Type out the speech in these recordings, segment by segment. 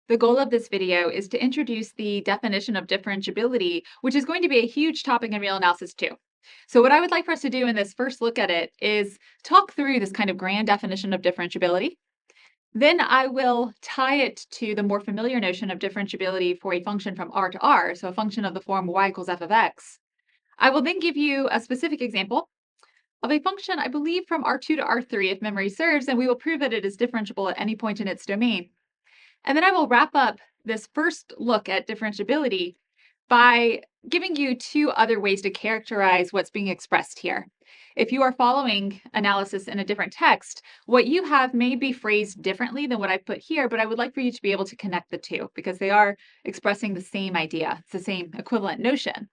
The goal of this video is to introduce the definition of differentiability, which is going to be a huge topic in real analysis too. So what I would like for us to do in this first look at it is talk through this kind of grand definition of differentiability. Then I will tie it to the more familiar notion of differentiability for a function from R to R, so a function of the form y equals f of x. I will then give you a specific example of a function, I believe, from R2 to R3 if memory serves, and we will prove that it is differentiable at any point in its domain. And then I will wrap up this first look at differentiability by giving you two other ways to characterize what's being expressed here. If you are following analysis in a different text, what you have may be phrased differently than what I put here, but I would like for you to be able to connect the two because they are expressing the same idea. It's the same equivalent notion.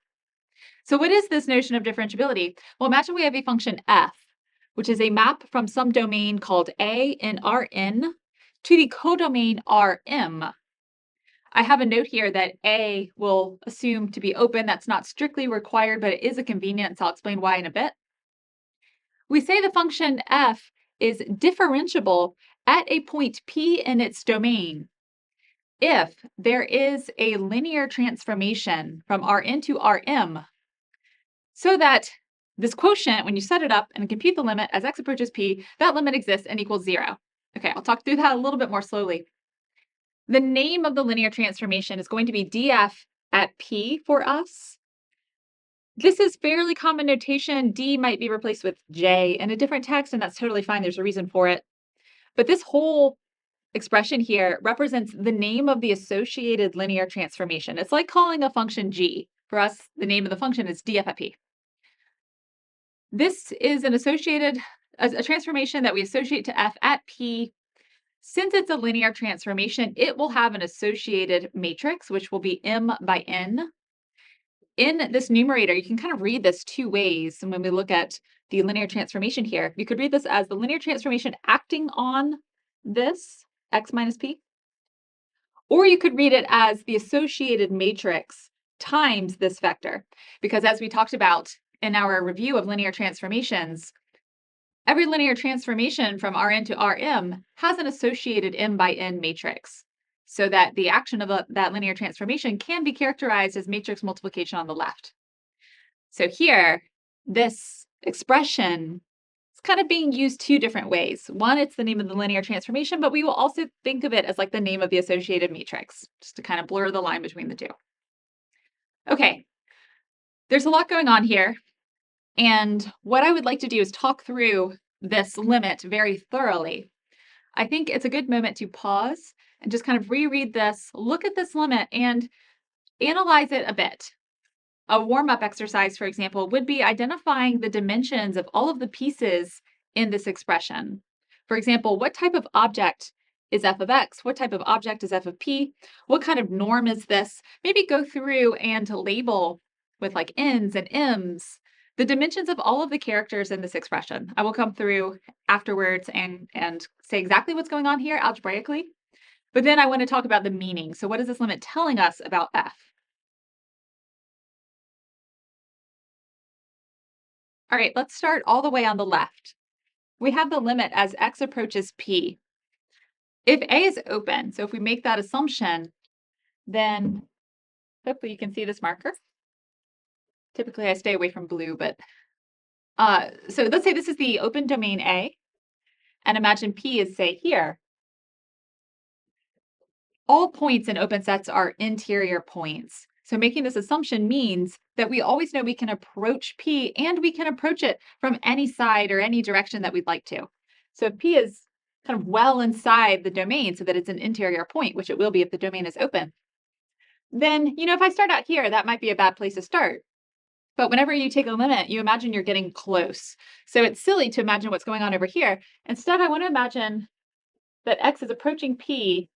So what is this notion of differentiability? Well, imagine we have a function f, which is a map from some domain called A in Rn to the codomain Rm. I have a note here that A will assume to be open. That's not strictly required, but it is a convenience. I'll explain why in a bit. We say the function f is differentiable at a point P in its domain if there is a linear transformation from Rn to Rm so that this quotient, when you set it up and compute the limit as x approaches P, that limit exists and equals 0. Okay, I'll talk through that a little bit more slowly. The name of the linear transformation is going to be df at P for us. This is fairly common notation. D might be replaced with J in a different text, and that's totally fine. There's a reason for it. But this whole expression here represents the name of the associated linear transformation. It's like calling a function G. For us, the name of the function is df at P. This is an associated, a transformation that we associate to f at P. Since it's a linear transformation, it will have an associated matrix, which will be m by n. In this numerator, you can kind of read this two ways. And when we look at the linear transformation here, you could read this as the linear transformation acting on this x minus p. Or you could read it as the associated matrix times this vector. Because as we talked about in our review of linear transformations, every linear transformation from Rn to Rm has an associated m by n matrix, so that the action of that linear transformation can be characterized as matrix multiplication on the left. So here, this expression is kind of being used two different ways. One, it's the name of the linear transformation, but we will also think of it as like the name of the associated matrix, just to kind of blur the line between the two. Okay, there's a lot going on here. And what I would like to do is talk through this limit very thoroughly. I think it's a good moment to pause and just kind of reread this, look at this limit, and analyze it a bit. A warm-up exercise, for example, would be identifying the dimensions of all of the pieces in this expression. For example, what type of object is f of x? What type of object is f of p? What kind of norm is this? Maybe go through and label with like n's and m's the dimensions of all of the characters in this expression. I will come through afterwards and say exactly what's going on here algebraically. But then I want to talk about the meaning. So what is this limit telling us about f? All right, let's start all the way on the left. We have the limit as x approaches p. If A is open, so if we make that assumption, then hopefully you can see this marker. Typically I stay away from blue, but so let's say this is the open domain A, and imagine P is, say, here. All points in open sets are interior points. So making this assumption means that we always know we can approach P and we can approach it from any side or any direction that we'd like to. So if P is kind of well inside the domain so that it's an interior point, which it will be if the domain is open, then, if I start out here, that might be a bad place to start. But whenever you take a limit, you imagine you're getting close. So it's silly to imagine what's going on over here. Instead, I want to imagine that x is approaching P,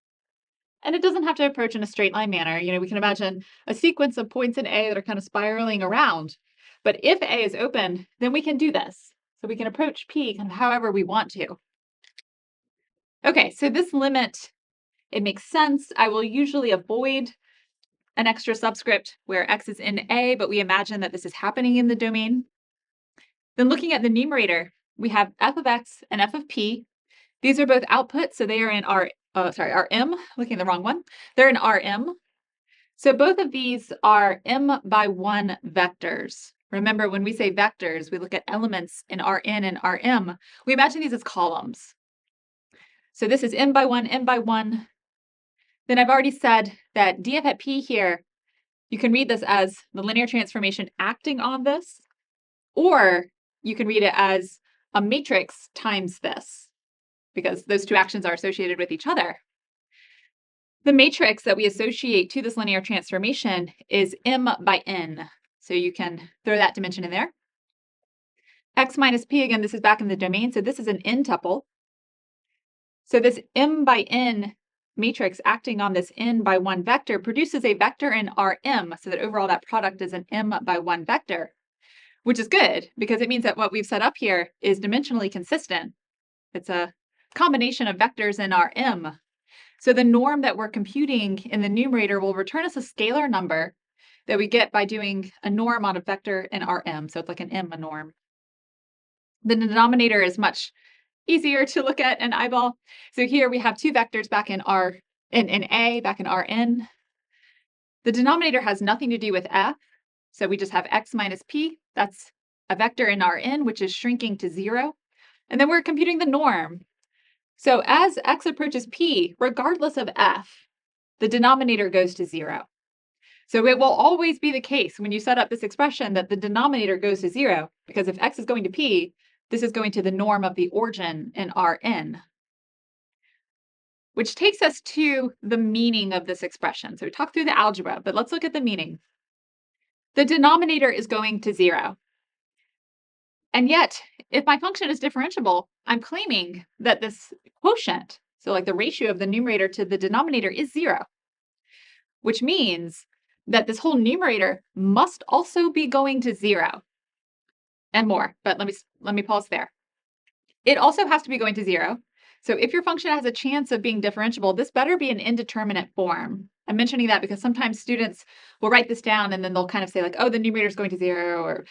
and it doesn't have to approach in a straight line manner. We can imagine a sequence of points in A that are kind of spiraling around. But if A is open, then we can do this. So we can approach P kind of however we want to. Okay, so this limit, it makes sense. I will usually avoid an extra subscript where x is in A, but we imagine that this is happening in the domain. Then looking at the numerator, we have f of x and f of p. These are both outputs, so they are in our sorry, Rm, looking at the wrong one. They're in Rm. So both of these are m by 1 vectors. Remember, when we say vectors, we look at elements in Rn and Rm. We imagine these as columns. So this is m by 1, m by 1. Then I've already said that df at p here, you can read this as the linear transformation acting on this, or you can read it as a matrix times this, because those two actions are associated with each other. The matrix that we associate to this linear transformation is m by n. So you can throw that dimension in there. X minus p, again, this is back in the domain, so this is an n tuple. So this m by n matrix acting on this n by 1 vector produces a vector in Rm, so that overall that product is an m by 1 vector, which is good because it means that what we've set up here is dimensionally consistent. It's a combination of vectors in Rm. So the norm that we're computing in the numerator will return us a scalar number that we get by doing a norm on a vector in Rm. So it's like an m norm. The denominator is much easier to look at and eyeball. So here we have two vectors back in A, back in Rn. The denominator has nothing to do with f, so we just have x minus p. That's a vector in Rn, which is shrinking to 0. And then we're computing the norm. So as x approaches p, regardless of f, the denominator goes to 0. So it will always be the case when you set up this expression that the denominator goes to 0, because if x is going to p, this is going to the norm of the origin in Rn. Which takes us to the meaning of this expression. So we talked through the algebra, but let's look at the meaning. The denominator is going to 0. And yet, if my function is differentiable, I'm claiming that this quotient, so like the ratio of the numerator to the denominator, is 0, which means that this whole numerator must also be going to 0 and more. But let me pause there. It also has to be going to 0. So if your function has a chance of being differentiable, this better be an indeterminate form. I'm mentioning that because sometimes students will write this down and then they'll kind of say like, oh, the numerator is going to 0, or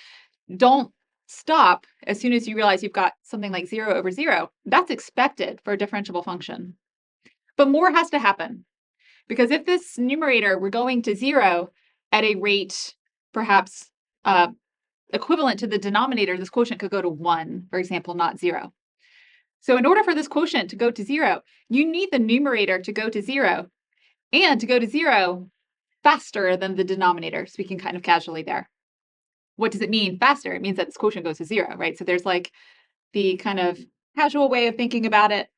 don't stop as soon as you realize you've got something like 0 over 0. That's expected for a differentiable function. But more has to happen, because if this numerator were going to 0 at a rate perhaps equivalent to the denominator, this quotient could go to 1, for example, not 0. So in order for this quotient to go to 0, you need the numerator to go to 0, and to go to 0 faster than the denominator, speaking kind of casually there. What does it mean faster? It means that this quotient goes to 0, right? So there's like the kind of casual way of thinking about it,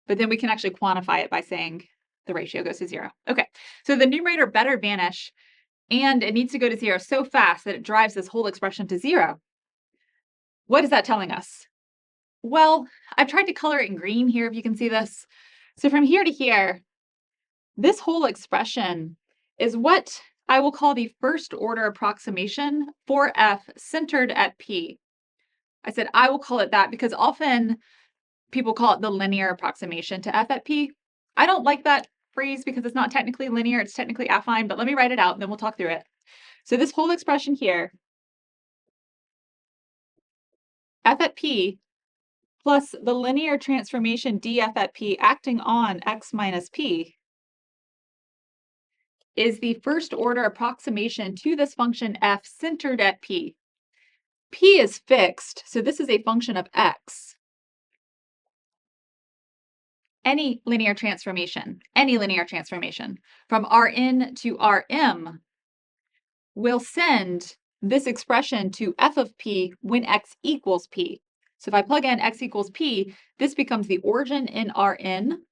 but then we can actually quantify it by saying the ratio goes to 0. Okay, so the numerator better vanish, and it needs to go to 0 so fast that it drives this whole expression to 0. What is that telling us? Well, I've tried to color it in green here, if you can see this. So from here to here, this whole expression is what I will call the first order approximation for f centered at p. I said I will call it that because often people call it the linear approximation to f at p. I don't like that phrase because it's not technically linear, it's technically affine, but let me write it out and then we'll talk through it. So this whole expression here, f at p plus the linear transformation df at p acting on x minus p is the first order approximation to this function f centered at p. P is fixed, so this is a function of x. Any linear transformation from Rn to Rm will send this expression to f of p when x equals p. So if I plug in x equals p, this becomes the origin in Rn,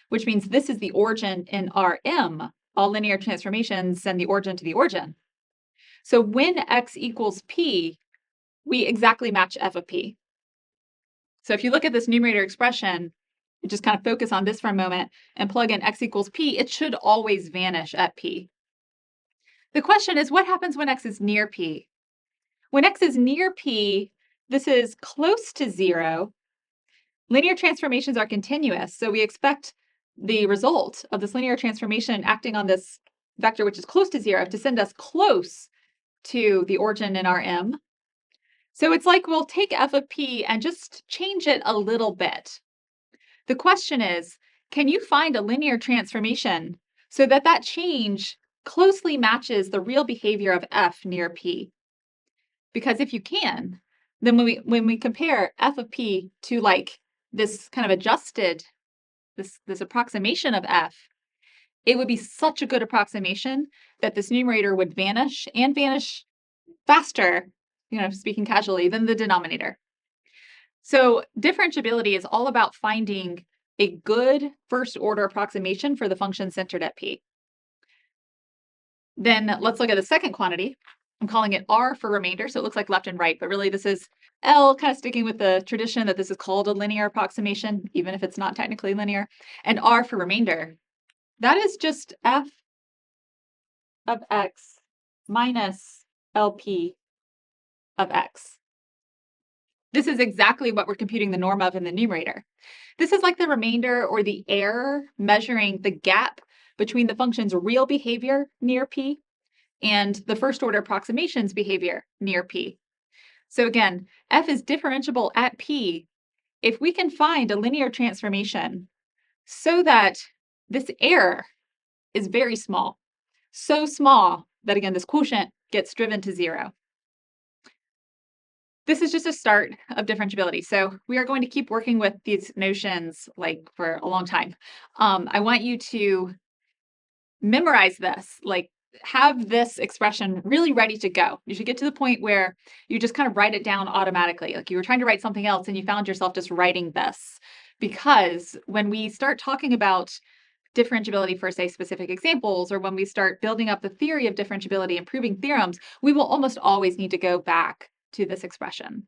which means this is the origin in Rm. All linear transformations send the origin to the origin. So when x equals p, we exactly match f of p. So if you look at this numerator expression, you just kind of focus on this for a moment and plug in x equals p, it should always vanish at p. The question is, what happens when x is near p? When x is near p, this is close to 0. Linear transformations are continuous, so we expect the result of this linear transformation acting on this vector, which is close to 0, to send us close to the origin in Rm. So it's like we'll take f of p and just change it a little bit. The question is, can you find a linear transformation so that that change closely matches the real behavior of f near p? Because if you can, then when we compare f of p to like this kind of adjusted this approximation of f, it would be such a good approximation that this numerator would vanish and vanish faster, speaking casually, than the denominator. So differentiability is all about finding a good first order approximation for the function centered at p. Then let's look at the second quantity. I'm calling it R for remainder, so it looks like left and right, but really this is L, kind of sticking with the tradition that this is called a linear approximation, even if it's not technically linear, and R for remainder. That is just f of x minus LP of x. This is exactly what we're computing the norm of in the numerator. This is like the remainder or the error measuring the gap between the function's real behavior near p and the first order approximation's behavior near p. So again, f is differentiable at p if we can find a linear transformation so that this error is very small. So small that, again, this quotient gets driven to 0. This is just a start of differentiability. So we are going to keep working with these notions like for a long time. I want you to memorize this, like have this expression really ready to go. You should get to the point where you just kind of write it down automatically. Like you were trying to write something else and you found yourself just writing this. Because when we start talking about differentiability for, say, specific examples, or when we start building up the theory of differentiability and proving theorems, we will almost always need to go back to this expression.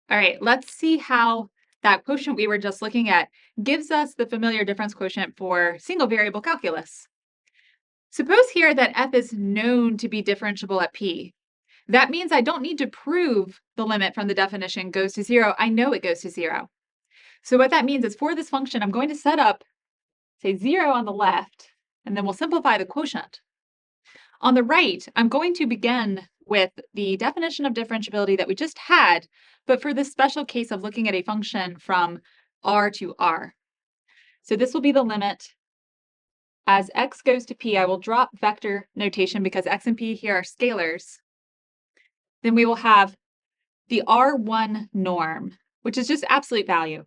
All right, let's see how that quotient we were just looking at gives us the familiar difference quotient for single variable calculus. Suppose here that f is known to be differentiable at p. That means I don't need to prove the limit from the definition goes to 0. I know it goes to 0. So what that means is for this function, I'm going to set up, say, 0 on the left, and then we'll simplify the quotient. On the right, I'm going to begin with the definition of differentiability that we just had, but for this special case of looking at a function from R to R. So this will be the limit. As x goes to p, I will drop vector notation because x and p here are scalars. Then we will have the R1 norm, which is just absolute value.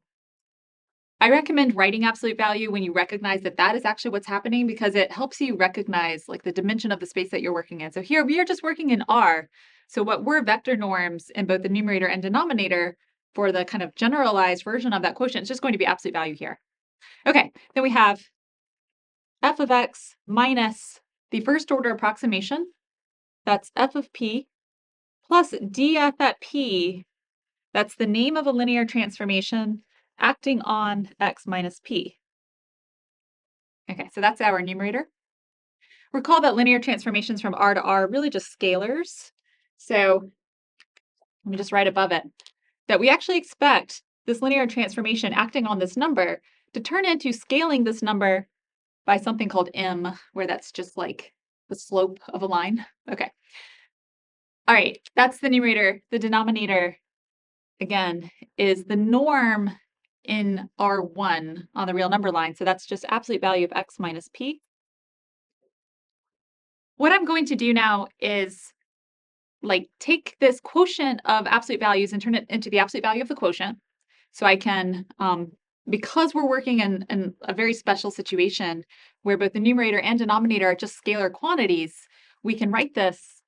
I recommend writing absolute value when you recognize that that is actually what's happening because it helps you recognize like the dimension of the space that you're working in. So here we are just working in R. So what were vector norms in both the numerator and denominator for the kind of generalized version of that quotient is just going to be absolute value here. Okay, then we have f of x minus the first order approximation. That's f of p plus df at p. That's the name of a linear transformation acting on x minus p. Okay, so that's our numerator. Recall that linear transformations from R to R are really just scalars. So let me just write above it that we actually expect this linear transformation acting on this number to turn into scaling this number by something called m, where that's just like the slope of a line. Okay. All right, that's the numerator. The denominator, again, is the norm in R1 on the real number line. So that's just absolute value of x minus p. What I'm going to do now is like take this quotient of absolute values and turn it into the absolute value of the quotient. So I can, because we're working in a very special situation where both the numerator and denominator are just scalar quantities, we can write this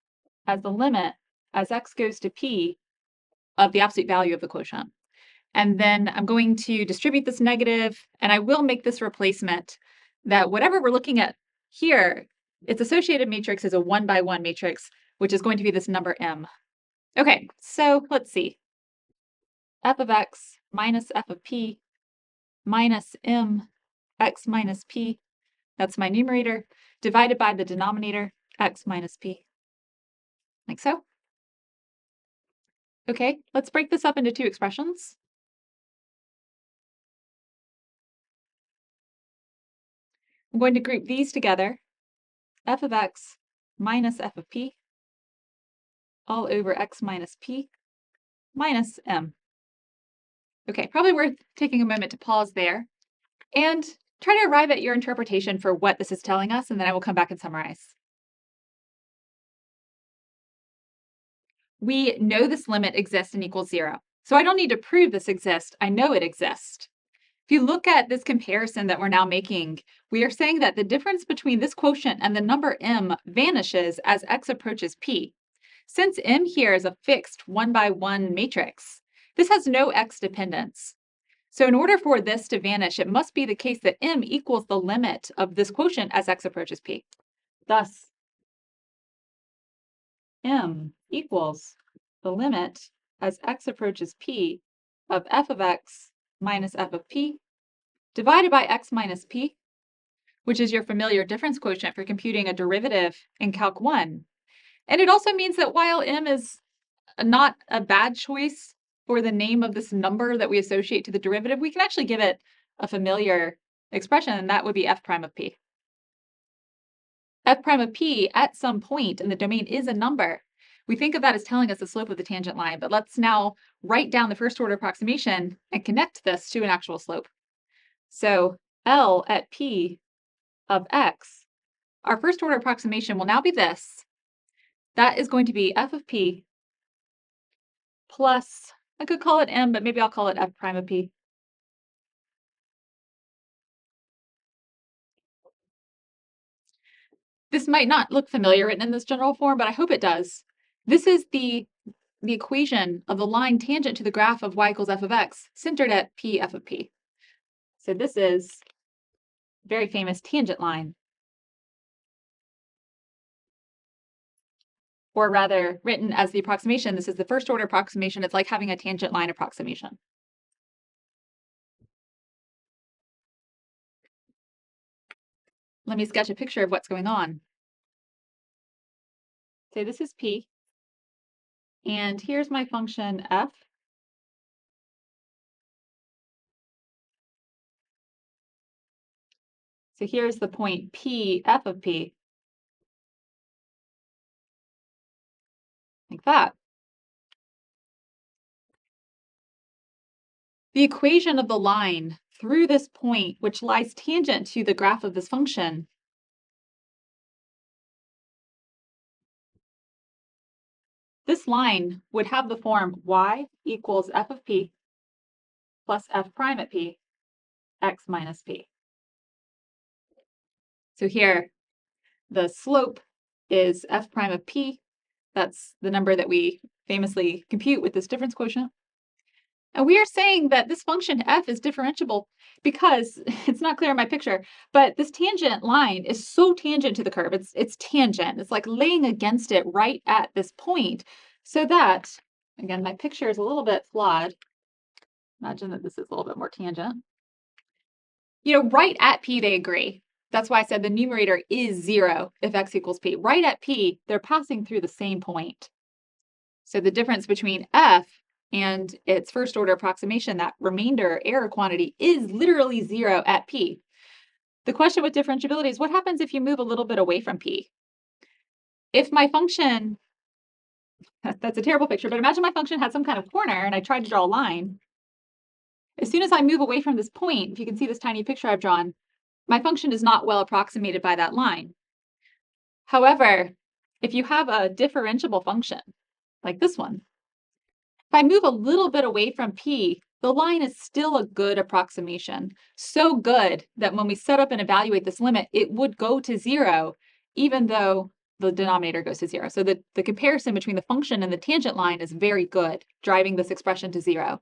as the limit as x goes to p of the absolute value of the quotient. And then I'm going to distribute this negative, and I will make this replacement that whatever we're looking at here, its associated matrix is a 1-by-1 matrix, which is going to be this number m. Okay, so let's see. F of x minus f of p minus m x minus p, that's my numerator, divided by the denominator, x minus p, like so. Okay, let's break this up into two expressions. I'm going to group these together, f of x minus f of p all over x minus p minus m. Okay, probably worth taking a moment to pause there and try to arrive at your interpretation for what this is telling us, and then I will come back and summarize. We know this limit exists and equals 0. So I don't need to prove this exists. I know it exists. If you look at this comparison that we're now making, we are saying that the difference between this quotient and the number m vanishes as x approaches p. Since m here is a fixed 1 by 1 matrix, this has no x dependence. So in order for this to vanish, it must be the case that m equals the limit of this quotient as x approaches p. Thus, m equals the limit as x approaches p of f of x minus f of p divided by x minus p, which is your familiar difference quotient for computing a derivative in Calc 1. And it also means that while m is not a bad choice for the name of this number that we associate to the derivative, we can actually give it a familiar expression, and that would be f prime of p. F prime of p at some point in the domain is a number. We think of that as telling us the slope of the tangent line, but let's now write down the first order approximation and connect this to an actual slope. So L at p of x, our first order approximation will now be this. That is going to be f of p plus, I could call it m, but maybe I'll call it f prime of p. This might not look familiar written in this general form, but I hope it does. This is the equation of the line tangent to the graph of y equals f of x, centered at p f of p. So this is a very famous tangent line. Or rather, written as the approximation, this is the first order approximation. It's like having a tangent line approximation. Let me sketch a picture of what's going on. Say this is p, and here's my function f. So here's the point p f of p, like that. The equation of the line through this point, which lies tangent to the graph of this function, this line would have the form y equals f of p plus f prime at p, x minus p. So here, the slope is f prime of p. That's the number that we famously compute with this difference quotient. And we are saying that this function f is differentiable because it's not clear in my picture, but this tangent line is so tangent to the curve. It's tangent. It's like laying against it right at this point, so that, again, my picture is a little bit flawed. Imagine that this is a little bit more tangent. Right at p, they agree. That's why I said the numerator is 0 if x equals p. Right at p, they're passing through the same point. So the difference between f and its first order approximation, that remainder error quantity, is literally 0 at p. The question with differentiability is what happens if you move a little bit away from p? If my function, that's a terrible picture, but imagine my function had some kind of corner and I tried to draw a line. As soon as I move away from this point, if you can see this tiny picture I've drawn, my function is not well approximated by that line. However, if you have a differentiable function, like this one, if I move a little bit away from p, the line is still a good approximation. So good that when we set up and evaluate this limit, it would go to 0, even though the denominator goes to 0. So the comparison between the function and the tangent line is very good, driving this expression to 0.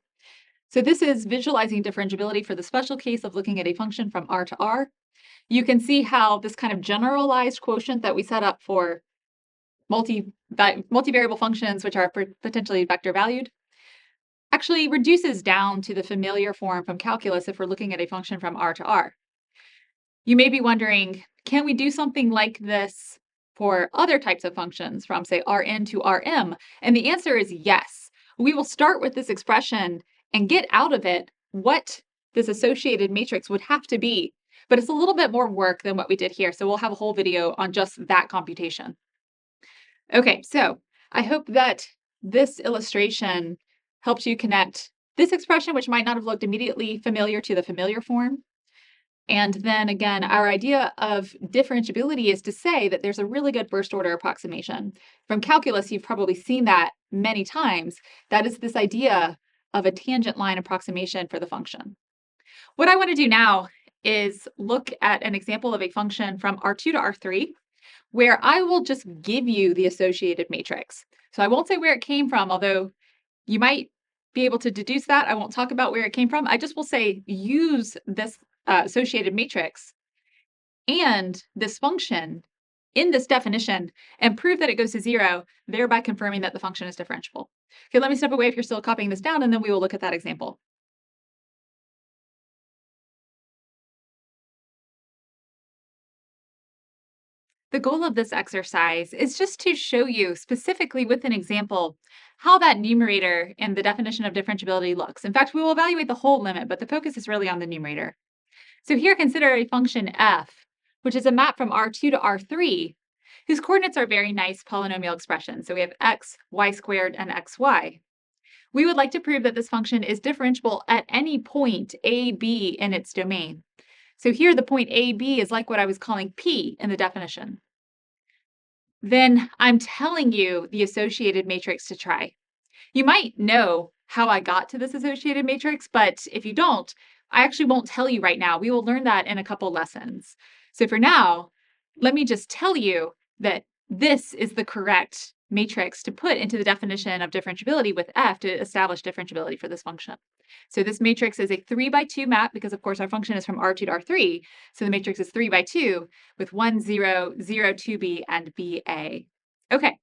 So this is visualizing differentiability for the special case of looking at a function from R to R. You can see how this kind of generalized quotient that we set up for multivariable functions, which are potentially vector valued, actually reduces down to the familiar form from calculus if we're looking at a function from R to R. You may be wondering, can we do something like this for other types of functions from, say, Rn to Rm? And the answer is yes. We will start with this expression and get out of it what this associated matrix would have to be. But it's a little bit more work than what we did here, so we'll have a whole video on just that computation. Okay, so I hope that this illustration helps you connect this expression, which might not have looked immediately familiar to the familiar form. And then again, our idea of differentiability is to say that there's a really good first order approximation. From calculus, you've probably seen that many times. That is this idea of a tangent line approximation for the function. What I want to do now is look at an example of a function from R2 to R3, where I will just give you the associated matrix. So I won't say where it came from, although you might be able to deduce that. I won't talk about where it came from. I just will say use this associated matrix and this function in this definition and prove that it goes to 0, thereby confirming that the function is differentiable. Okay, let me step away if you're still copying this down, and then we will look at that example. The goal of this exercise is just to show you specifically with an example how that numerator in the definition of differentiability looks. In fact, we will evaluate the whole limit, but the focus is really on the numerator. So here, consider a function f, which is a map from R2 to R3, whose coordinates are very nice polynomial expressions. So we have x, y squared, and xy. We would like to prove that this function is differentiable at any point a, b in its domain. So here, the point a, b is like what I was calling P in the definition. Then I'm telling you the associated matrix to try. You might know how I got to this associated matrix, but if you don't, I actually won't tell you right now. We will learn that in a couple lessons. So for now, let me just tell you that this is the correct matrix to put into the definition of differentiability with f to establish differentiability for this function. So this matrix is a 3 by 2 map because, of course, our function is from R2 to R3. So the matrix is 3 by 2 with 1, 0, 0, 2b, and ba. Okay.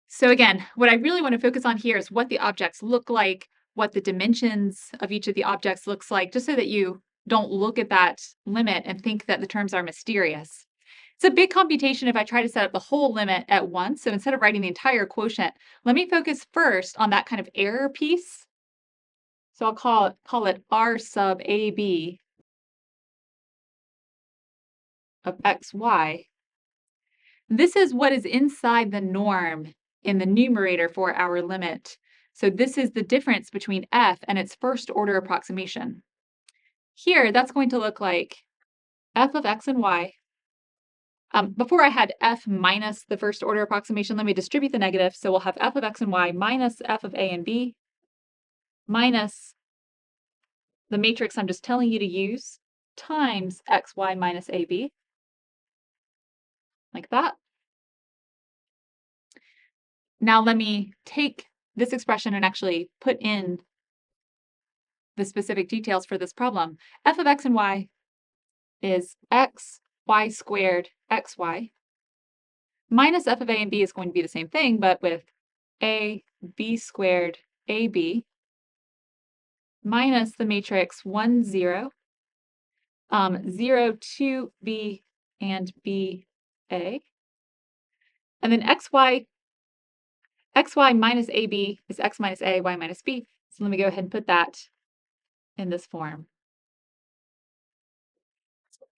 So again, what I really want to focus on here is what the objects look like, what the dimensions of each of the objects looks like, just so that you don't look at that limit and think that the terms are mysterious. It's a big computation if I try to set up the whole limit at once. So instead of writing the entire quotient, let me focus first on that kind of error piece. So I'll call it R sub AB of xy. This is what is inside the norm in the numerator for our limit. So this is the difference between f and its first order approximation. Here, that's going to look like f of x and y. Before I had f minus the first order approximation, let me distribute the negative. So we'll have f of x and y minus f of a and b minus the matrix I'm just telling you to use times xy minus ab, like that. Now let me take this expression and actually put in the specific details for this problem. F of x and y is x, y squared, xy, minus f of a and b is going to be the same thing, but with a, b squared, ab, minus the matrix 1, 0, 0, 2, b, and b, a. And then xy minus ab is x minus a, y minus b. So let me go ahead and put that in this form.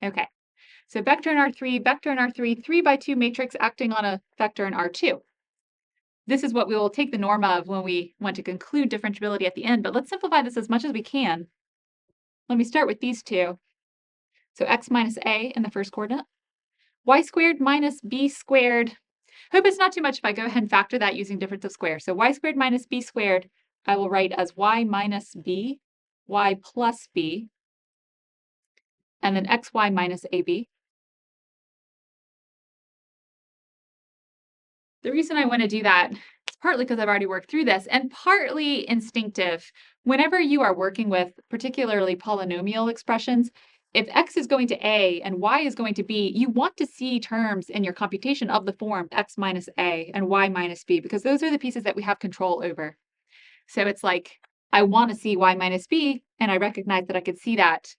Okay, so vector in R3, 3 by 2 matrix acting on a vector in R2. This is what we will take the norm of when we want to conclude differentiability at the end, but let's simplify this as much as we can. Let me start with these two. So x minus a in the first coordinate, y squared minus b squared. Hope it's not too much if I go ahead and factor that using difference of squares. So y squared minus b squared, I will write as y minus b, y plus b, and then xy minus ab. The reason I want to do that is partly because I've already worked through this and partly instinctive. Whenever you are working with particularly polynomial expressions, if x is going to a and y is going to b, you want to see terms in your computation of the form x minus a and y minus b, because those are the pieces that we have control over. So it's like, I want to see y minus b, and I recognize that I could see that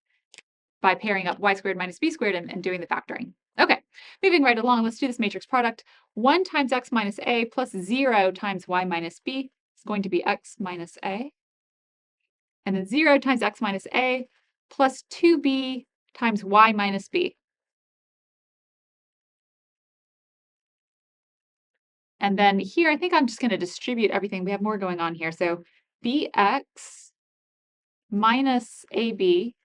by pairing up y squared minus b squared and doing the factoring. Okay, moving right along, let's do this matrix product. 1 times x minus a plus 0 times y minus b is going to be x minus a. And then 0 times x minus a plus 2b times y minus b. And then here, I think I'm just going to distribute everything. We have more going on here. So bx minus AB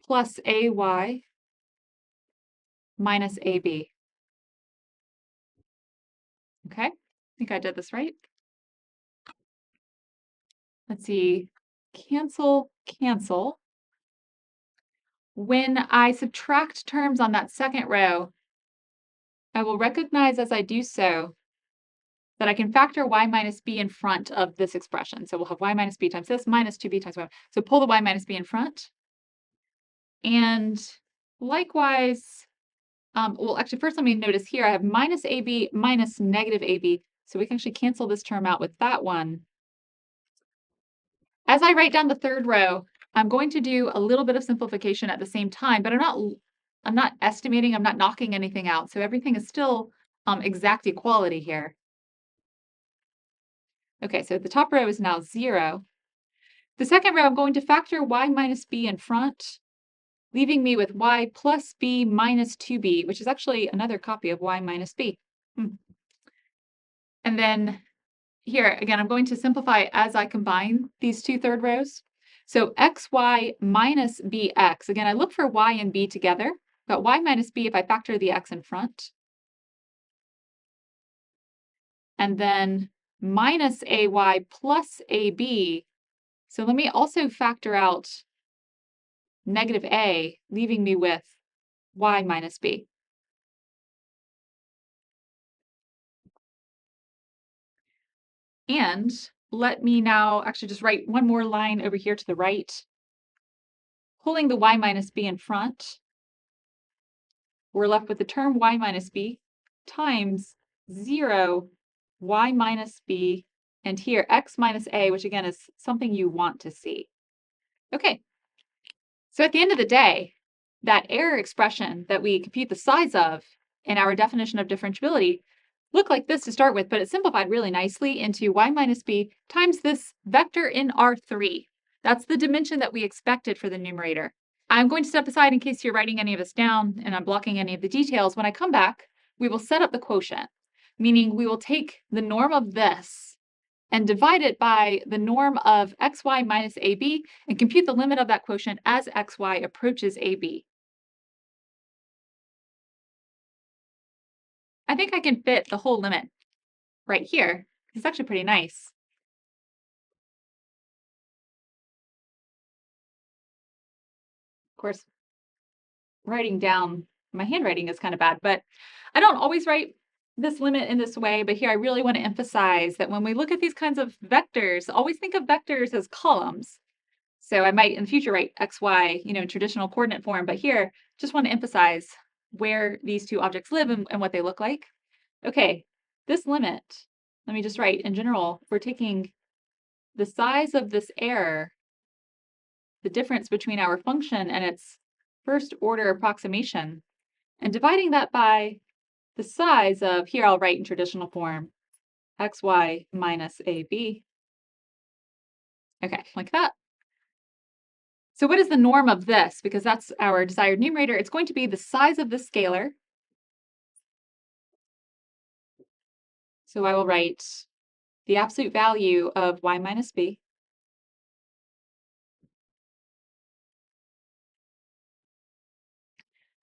plus AY minus AB. Okay, I think I did this right. Let's see, cancel, cancel. When I subtract terms on that second row, I will recognize as I do so that I can factor y minus b in front of this expression. So we'll have y minus b times this minus 2b times y. So pull the y minus b in front. And likewise, well, actually, first let me notice here, I have minus ab minus negative ab. So we can actually cancel this term out with that one. As I write down the third row, I'm going to do a little bit of simplification at the same time, but I'm not estimating, I'm not knocking anything out. So everything is still exact equality here. Okay, so the top row is now 0. The second row, I'm going to factor y minus b in front, leaving me with y plus b minus 2b, which is actually another copy of y minus b. And then here, again, I'm going to simplify as I combine these two third rows. So xy minus bx, again, I look for y and b together, but y minus b if I factor the x in front. And then minus ay plus ab. So let me also factor out negative a, leaving me with y minus b. And let me now actually just write one more line over here to the right, pulling the y minus b in front. We're left with the term y minus b times 0 y minus b, and here x minus a, which again is something you want to see. Okay, so at the end of the day, that error expression that we compute the size of in our definition of differentiability looked like this to start with, but it simplified really nicely into y minus b times this vector in R3. That's the dimension that we expected for the numerator. I'm going to step aside in case you're writing any of this down and I'm blocking any of the details. When I come back, we will set up the quotient, meaning we will take the norm of this and divide it by the norm of xy minus ab and compute the limit of that quotient as xy approaches ab. I think I can fit the whole limit right here. It's actually pretty nice. Of course, writing down my handwriting is kind of bad, but I don't always write this limit in this way, but here I really want to emphasize that when we look at these kinds of vectors, always think of vectors as columns. So I might in the future write xy, in traditional coordinate form, but here just want to emphasize where these two objects live and what they look like. Okay, this limit, let me just write in general, we're taking the size of this error, the difference between our function and its first order approximation, and dividing that by the size of, here I'll write in traditional form, xy minus ab. Okay, like that. So what is the norm of this? Because that's our desired numerator. It's going to be the size of the scalar. So I will write the absolute value of y minus b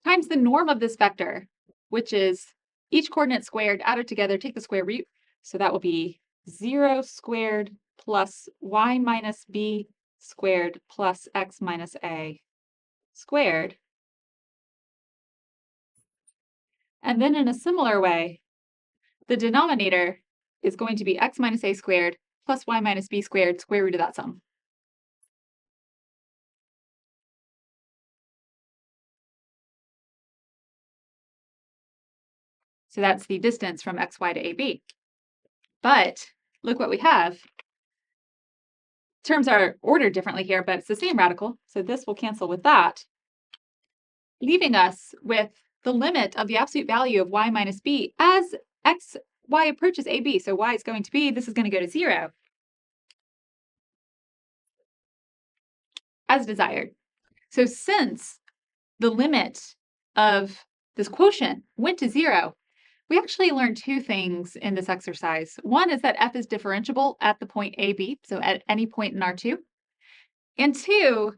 times the norm of this vector, which is each coordinate squared added together, take the square root. So that will be 0 squared plus y minus b squared plus x minus a squared. And then in a similar way, the denominator is going to be x minus a squared plus y minus b squared, square root of that sum. So that's the distance from xy to ab. But look what we have. Terms are ordered differently here, but it's the same radical. So this will cancel with that, leaving us with the limit of the absolute value of y minus b as y approaches ab. So y is going to be, this is going to go to 0 as desired. So since the limit of this quotient went to 0, we actually learned two things in this exercise. One is that f is differentiable at the point ab, so at any point in R2. And two,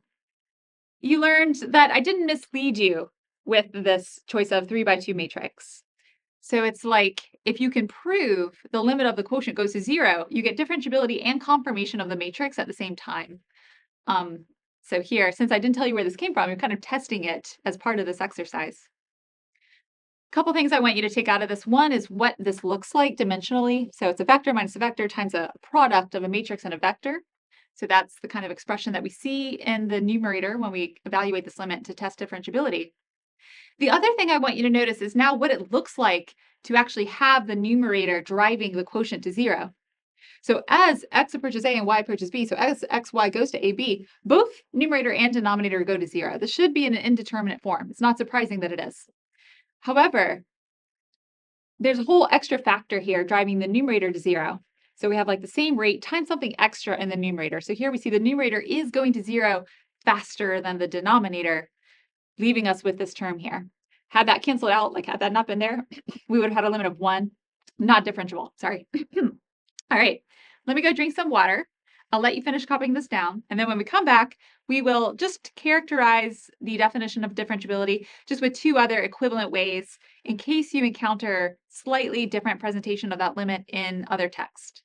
you learned that I didn't mislead you with this choice of 3 by 2 matrix. So it's like if you can prove the limit of the quotient goes to 0, you get differentiability and confirmation of the matrix at the same time. Um, so here, since I didn't tell you where this came from, you're kind of testing it as part of this exercise. Couple things I want you to take out of this. One is what this looks like dimensionally. So it's a vector minus a vector times a product of a matrix and a vector. So that's the kind of expression that we see in the numerator when we evaluate this limit to test differentiability. The other thing I want you to notice is now what it looks like to actually have the numerator driving the quotient to 0. So as x approaches a and y approaches b, so as xy goes to ab, both numerator and denominator go to 0. This should be in an indeterminate form. It's not surprising that it is. However, there's a whole extra factor here driving the numerator to 0. So we have like the same rate times something extra in the numerator. So here we see the numerator is going to 0 faster than the denominator, leaving us with this term here. Had that canceled out, like had that not been there, we would have had a limit of 1, not differentiable, sorry. All right, let me go drink some water. I'll let you finish copying this down. And then when we come back, we will just characterize the definition of differentiability just with 2 other equivalent ways in case you encounter slightly different presentation of that limit in other text.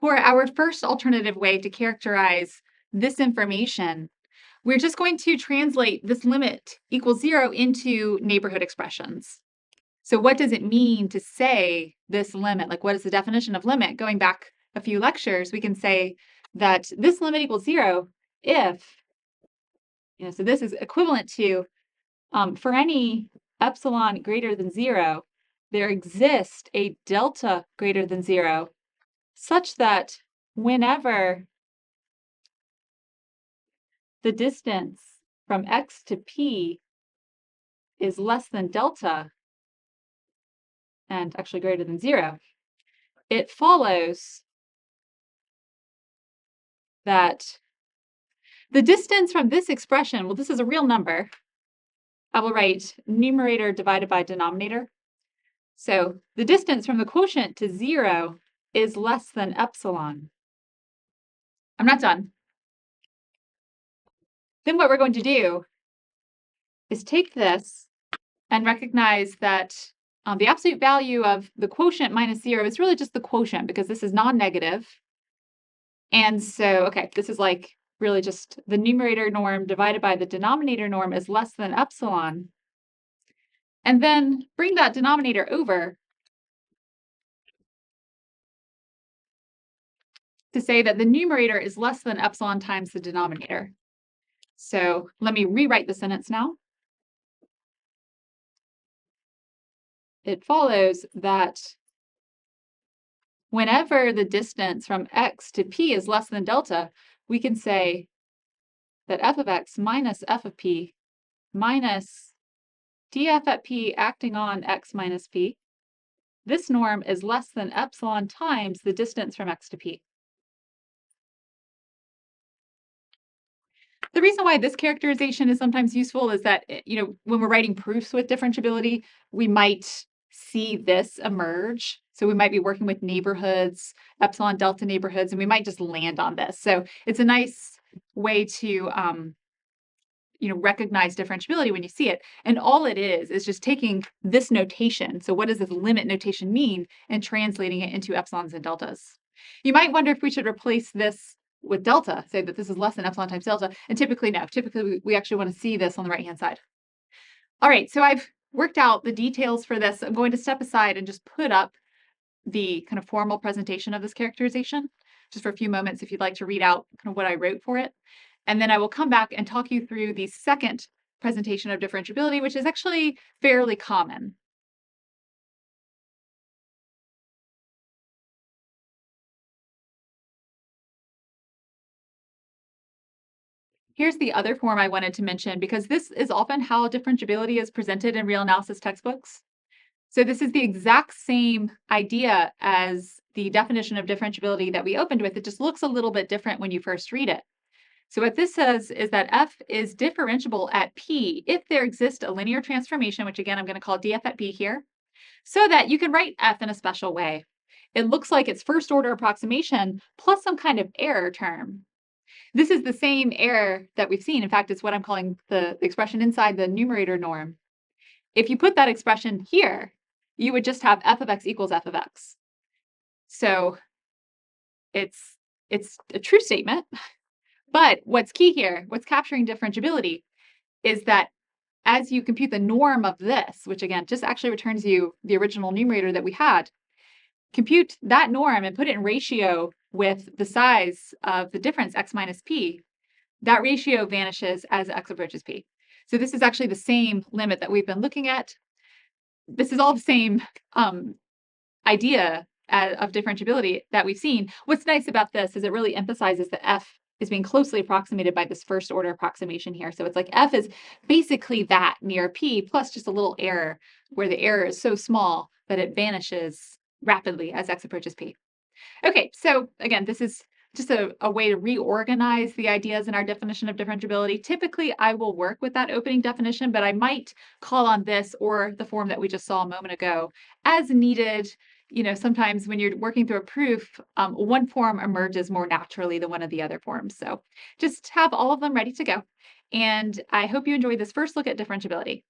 For our first alternative way to characterize this information, we're just going to translate this limit equals 0 into neighborhood expressions. So what does it mean to say this limit? Like, what is the definition of limit? Going back a few lectures, we can say that this limit equals 0 if, so this is equivalent to, for any epsilon greater than 0, there exists a delta greater than 0 such that whenever the distance from x to p is less than delta, and actually greater than 0, it follows that the distance from this expression, well, this is a real number. I will write numerator divided by denominator. So the distance from the quotient to 0 is less than epsilon. I'm not done. Then what we're going to do is take this and recognize that the absolute value of the quotient minus 0 is really just the quotient because this is non-negative. And so, okay, this is like really just the numerator norm divided by the denominator norm is less than epsilon. And then bring that denominator over to say that the numerator is less than epsilon times the denominator. So let me rewrite the sentence now. It follows that whenever the distance from x to p is less than delta, we can say that f of x minus f of p minus df at p acting on x minus p, this norm is less than epsilon times the distance from x to p. The reason why this characterization is sometimes useful is that, when we're writing proofs with differentiability, we might see this emerge. So we might be working with neighborhoods, epsilon delta neighborhoods, and we might just land on this. So it's a nice way to, recognize differentiability when you see it. And all it is just taking this notation. So what does this limit notation mean? And translating it into epsilons and deltas. You might wonder if we should replace this with delta, say that this is less than epsilon times delta, and typically no. Typically, we actually want to see this on the right-hand side. All right, so I've worked out the details for this. I'm going to step aside and just put up the kind of formal presentation of this characterization, just for a few moments if you'd like to read out kind of what I wrote for it. And then I will come back and talk you through the second presentation of differentiability, which is actually fairly common. Here's the other form I wanted to mention, because this is often how differentiability is presented in real analysis textbooks. So this is the exact same idea as the definition of differentiability that we opened with. It just looks a little bit different when you first read it. So what this says is that f is differentiable at p if there exists a linear transformation, which again I'm going to call df at p here, so that you can write f in a special way. it looks like it's first order approximation plus some kind of error term. This is the same error that we've seen. In fact, it's what I'm calling the expression inside the numerator norm. If you put that expression here, you would just have f of x equals f of x. So it's a true statement, but what's key here, what's capturing differentiability, is that as you compute the norm of this, which again just actually returns you the original numerator that we had, compute that norm and put it in ratio with the size of the difference x minus p, that ratio vanishes as x approaches p. So this is actually the same limit that we've been looking at. This is all the same idea of differentiability that we've seen. What's nice about this is it really emphasizes that f is being closely approximated by this first order approximation here. So it's like f is basically that near p plus just a little error where the error is so small that it vanishes rapidly as x approaches p. Okay, so again, this is just a way to reorganize the ideas in our definition of differentiability. Typically, I will work with that opening definition, but I might call on this or the form that we just saw a moment ago as needed. Sometimes when you're working through a proof, one form emerges more naturally than one of the other forms. So just have all of them ready to go. And I hope you enjoyed this first look at differentiability.